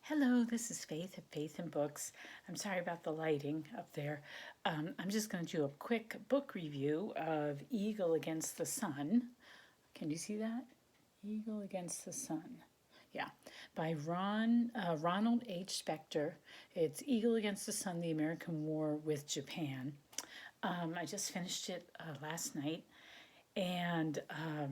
Hello, this is Faith at Faith and Books. I'm sorry about the lighting up there. I'm just going to do a quick book review of Eagle Against the Sun. Can you see that? Eagle Against the Sun. Yeah, by Ronald H. Spector. It's Eagle Against the Sun, The American War with Japan. I just finished it last night, and I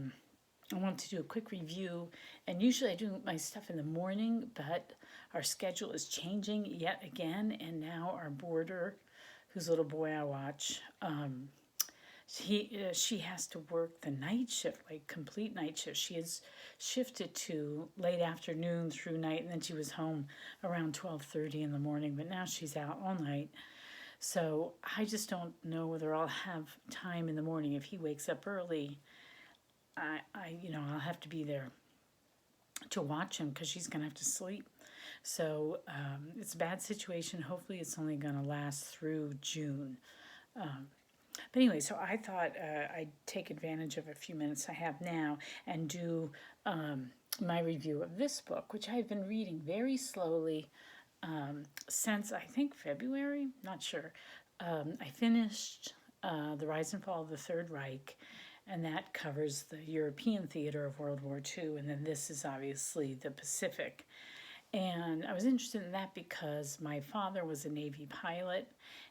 want to do a quick review, and usually I do my stuff in the morning, but our schedule is changing yet again, and now our boarder, whose little boy I watch, she has to work the night shift, like complete night shift. She has shifted to late afternoon through night, and then she was home around 12:30 in the morning, but now she's out all night. So I just don't know whether I'll have time in the morning. If he wakes up early, I'll have to be there to watch him because she's going to have to sleep. So it's a bad situation. Hopefully it's only going to last through June. But anyway, so I thought I'd take advantage of a few minutes I have now and do my review of this book, which I've been reading very slowly since I think February, not sure. I finished The Rise and Fall of the Third Reich, and that covers the European theater of World War II, and then this is obviously the Pacific. And I was interested in that because my father was a Navy pilot,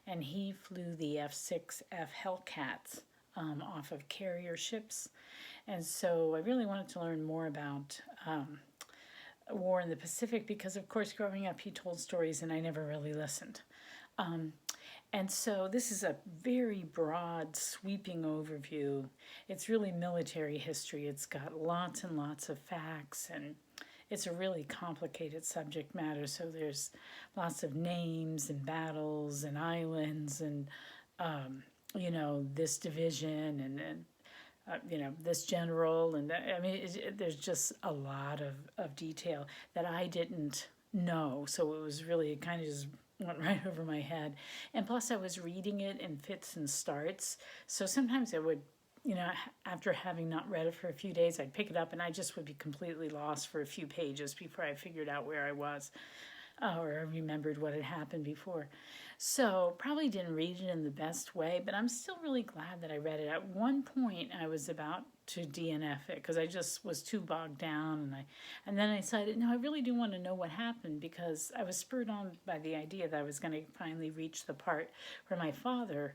and he flew the F-6F Hellcats off of carrier ships. And so I really wanted to learn more about war in the Pacific because, of course, growing up, he told stories and I never really listened. And so this is a very broad, sweeping overview. It's really military history. It's got lots and lots of facts, and it's a really complicated subject matter. So there's lots of names and battles and islands and, this division and this general. And I mean, there's just a lot of detail that I didn't know. So it was really kind of just went right over my head. And plus I was reading it in fits and starts. So sometimes I would, after having not read it for a few days, I'd pick it up and I just would be completely lost for a few pages before I figured out where I was or I remembered what had happened before. So probably didn't read it in the best way, but I'm still really glad that I read it. At one point I was about to DNF it because I just was too bogged down, and then I decided, no, I really do want to know what happened because I was spurred on by the idea that I was going to finally reach the part where my father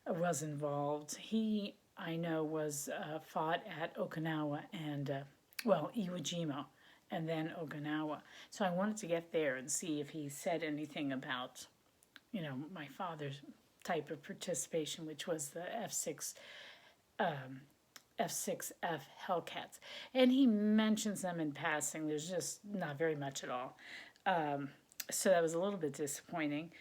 was involved. He, I know, was fought at Okinawa and, Iwo Jima and then Okinawa. So I wanted to get there and see if he said anything about, my father's type of participation, which was the F-6F Hellcats. And he mentions them in passing. There's just not very much at all. So that was a little bit disappointing.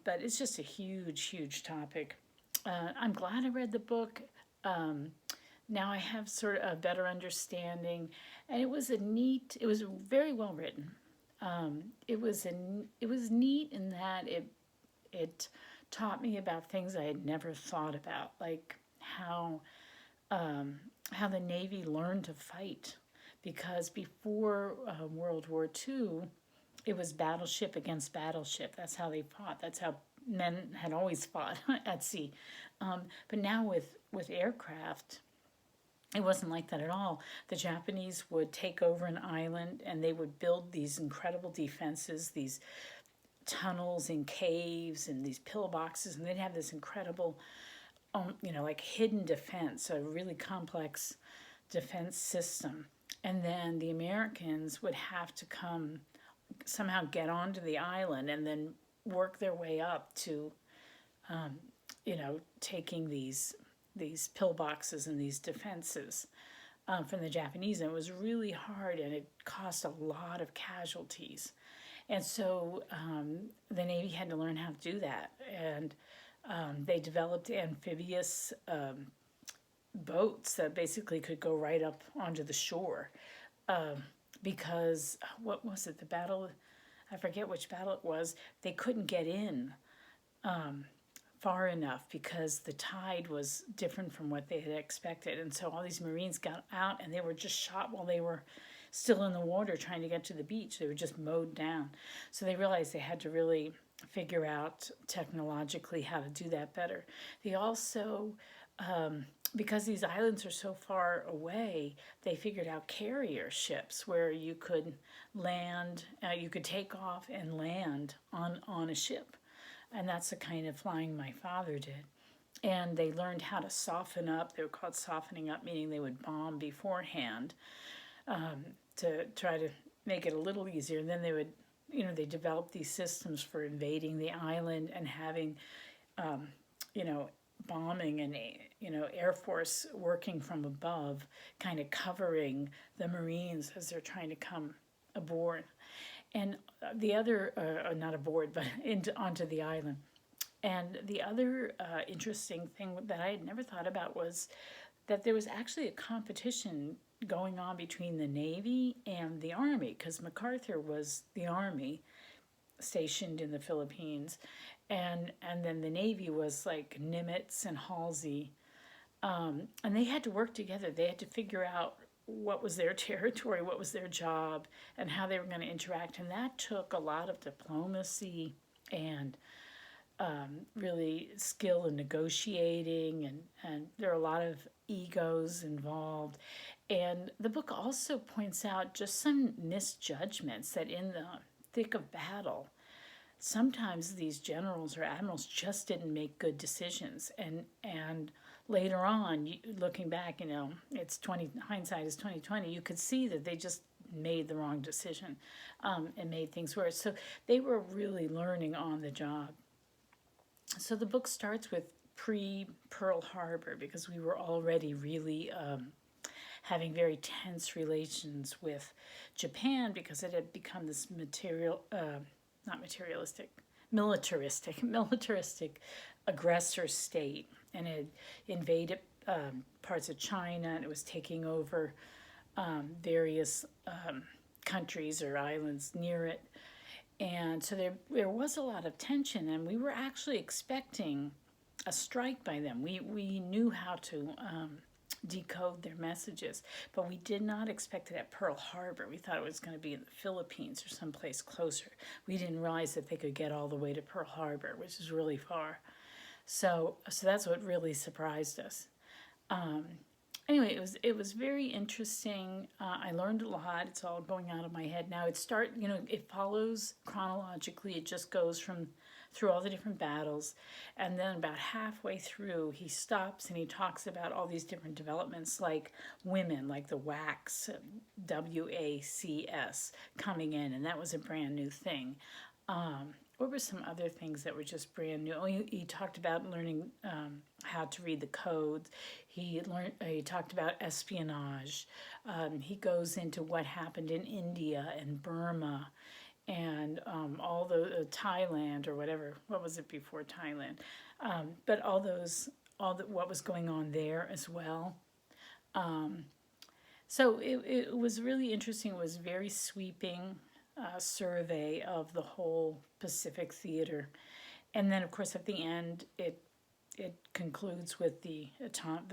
But it's just a huge, huge topic. I'm glad I read the book. Now I have sort of a better understanding. And it was very well written. It was neat in that it taught me about things I had never thought about, like how the Navy learned to fight, because before World War II, it was battleship against battleship. That's how they fought. That's how men had always fought at sea. But now with aircraft, it wasn't like that at all. The Japanese would take over an island and they would build these incredible defenses, these tunnels and caves and these pillboxes, and they'd have this incredible like hidden defense, a really complex defense system. And then the Americans would have to come somehow get onto the island and then work their way up to, taking these pillboxes and these defenses from the Japanese. And it was really hard and it cost a lot of casualties. And so the Navy had to learn how to do that. And they developed amphibious boats that basically could go right up onto the shore. Because, what was it, the battle, I forget which battle it was, they couldn't get in far enough because the tide was different from what they had expected. And so all these Marines got out and they were just shot while they were still in the water trying to get to the beach. They were just mowed down. So they realized they had to really figure out technologically how to do that better. They also, because these islands are so far away, they figured out carrier ships where you could land, you could take off and land on a ship. And that's the kind of flying my father did. And they learned how to soften up. They were called softening up, meaning they would bomb beforehand to try to make it a little easier. And then they would, they developed these systems for invading the island and having, bombing and, Air Force working from above, kind of covering the Marines as they're trying to come aboard. And the other, not aboard, but onto the island. And the other interesting thing that I had never thought about was that there was actually a competition going on between the Navy and the Army, because MacArthur was the Army stationed in the Philippines, and then the Navy was like Nimitz and Halsey, and they had to work together. They had to figure out what was their territory, what was their job, and how they were going to interact. And that took a lot of diplomacy and really skill in negotiating, and there are a lot of egos involved. And the book also points out just some misjudgments that in the thick of battle, sometimes these generals or admirals just didn't make good decisions. And later on, looking back, it's hindsight is 2020. You could see that they just made the wrong decision and made things worse. So they were really learning on the job. So the book starts with pre-Pearl Harbor, because we were already really having very tense relations with Japan, because it had become this militaristic aggressor state, and it invaded parts of China, and it was taking over various countries or islands near it. And so there was a lot of tension, and we were actually expecting a strike by them. We knew how to decode their messages, but we did not expect it at Pearl Harbor. We thought it was going to be in the Philippines or someplace closer. We didn't realize that they could get all the way to Pearl Harbor, which is really far. So that's what really surprised us. Anyway, it was very interesting. I learned a lot. It's all going out of my head now. It follows chronologically. It just goes through all the different battles, and then about halfway through, he stops and he talks about all these different developments, like women, like the WACS, WACS, coming in, and that was a brand new thing. What were some other things that were just brand new? He talked about learning how to read the codes. He talked about espionage. He goes into what happened in India and Burma, and all the Thailand or whatever. What was it before Thailand? But what was going on there as well. So it was really interesting. It was very sweeping. Survey of the whole Pacific theater, and then of course at the end it concludes with the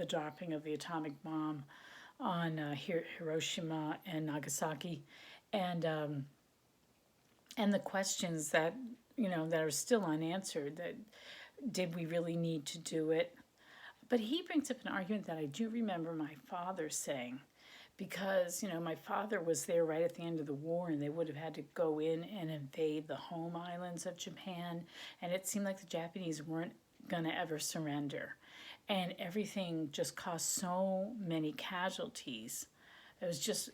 dropping of the atomic bomb on Hiroshima and Nagasaki, and the questions that that are still unanswered. That did we really need to do it? But he brings up an argument that I do remember my father saying. Because, my father was there right at the end of the war, and they would have had to go in and invade the home islands of Japan. And it seemed like the Japanese weren't going to ever surrender. And everything just caused so many casualties. It was just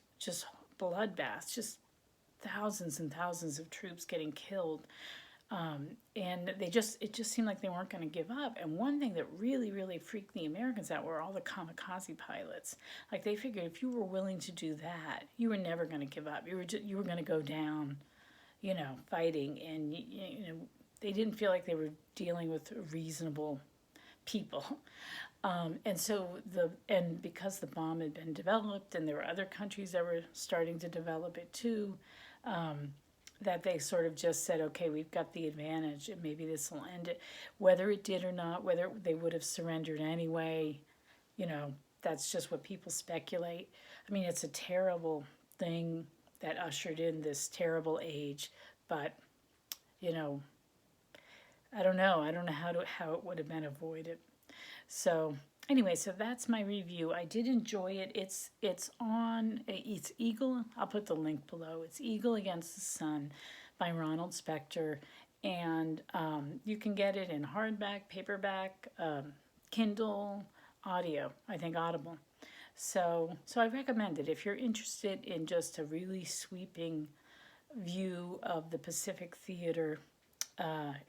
bloodbaths, just thousands and thousands of troops getting killed. And it just seemed like they weren't going to give up. And one thing that really, really freaked the Americans out were all the kamikaze pilots. Like, they figured if you were willing to do that, you were never going to give up. You were going to go down, fighting. And they didn't feel like they were dealing with reasonable people. And because the bomb had been developed, and there were other countries that were starting to develop it too. That they sort of just said, okay, we've got the advantage, and maybe this will end it. Whether it did or not, whether they would have surrendered anyway, that's just what people speculate. I mean, it's a terrible thing that ushered in this terrible age. But, you know, I don't know. I don't know how it would have been avoided. So anyway, so that's my review. I did enjoy it. It's Eagle. I'll put the link below. It's Eagle Against the Sun by Ronald Spector, and you can get it in hardback, paperback, Kindle, audio. I think Audible. So I recommend it if you're interested in just a really sweeping view of the Pacific Theater.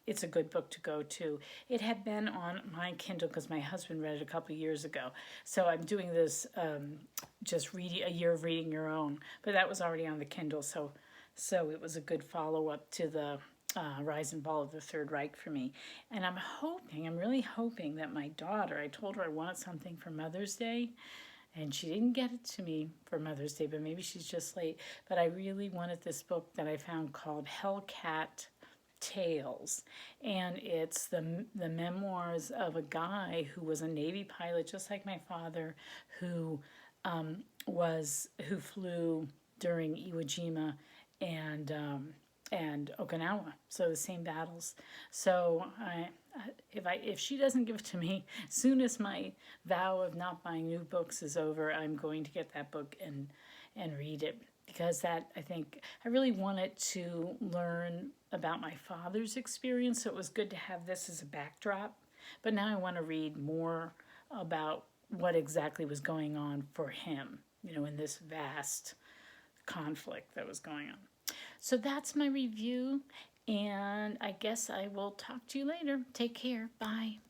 It's a good book to go to. It had been on my Kindle because my husband read it a couple of years ago. So I'm doing this just reading a year of reading your own, but that was already on the Kindle. So it was a good follow up to the Rise and Fall of the Third Reich for me. And I'm really hoping that my daughter, I told her I wanted something for Mother's Day, and she didn't get it to me for Mother's Day, but maybe she's just late. But I really wanted this book that I found called Hellcat Tales, and it's the memoirs of a guy who was a Navy pilot, just like my father, who flew during Iwo Jima and Okinawa, so the same battles. So if she doesn't give it to me, soon as my vow of not buying new books is over, I'm going to get that book and read it, because that, I think, I really wanted to learn about my father's experience, so it was good to have this as a backdrop. But now I want to read more about what exactly was going on for him, in this vast conflict that was going on. So that's my review, and I guess I will talk to you later. Take care. Bye.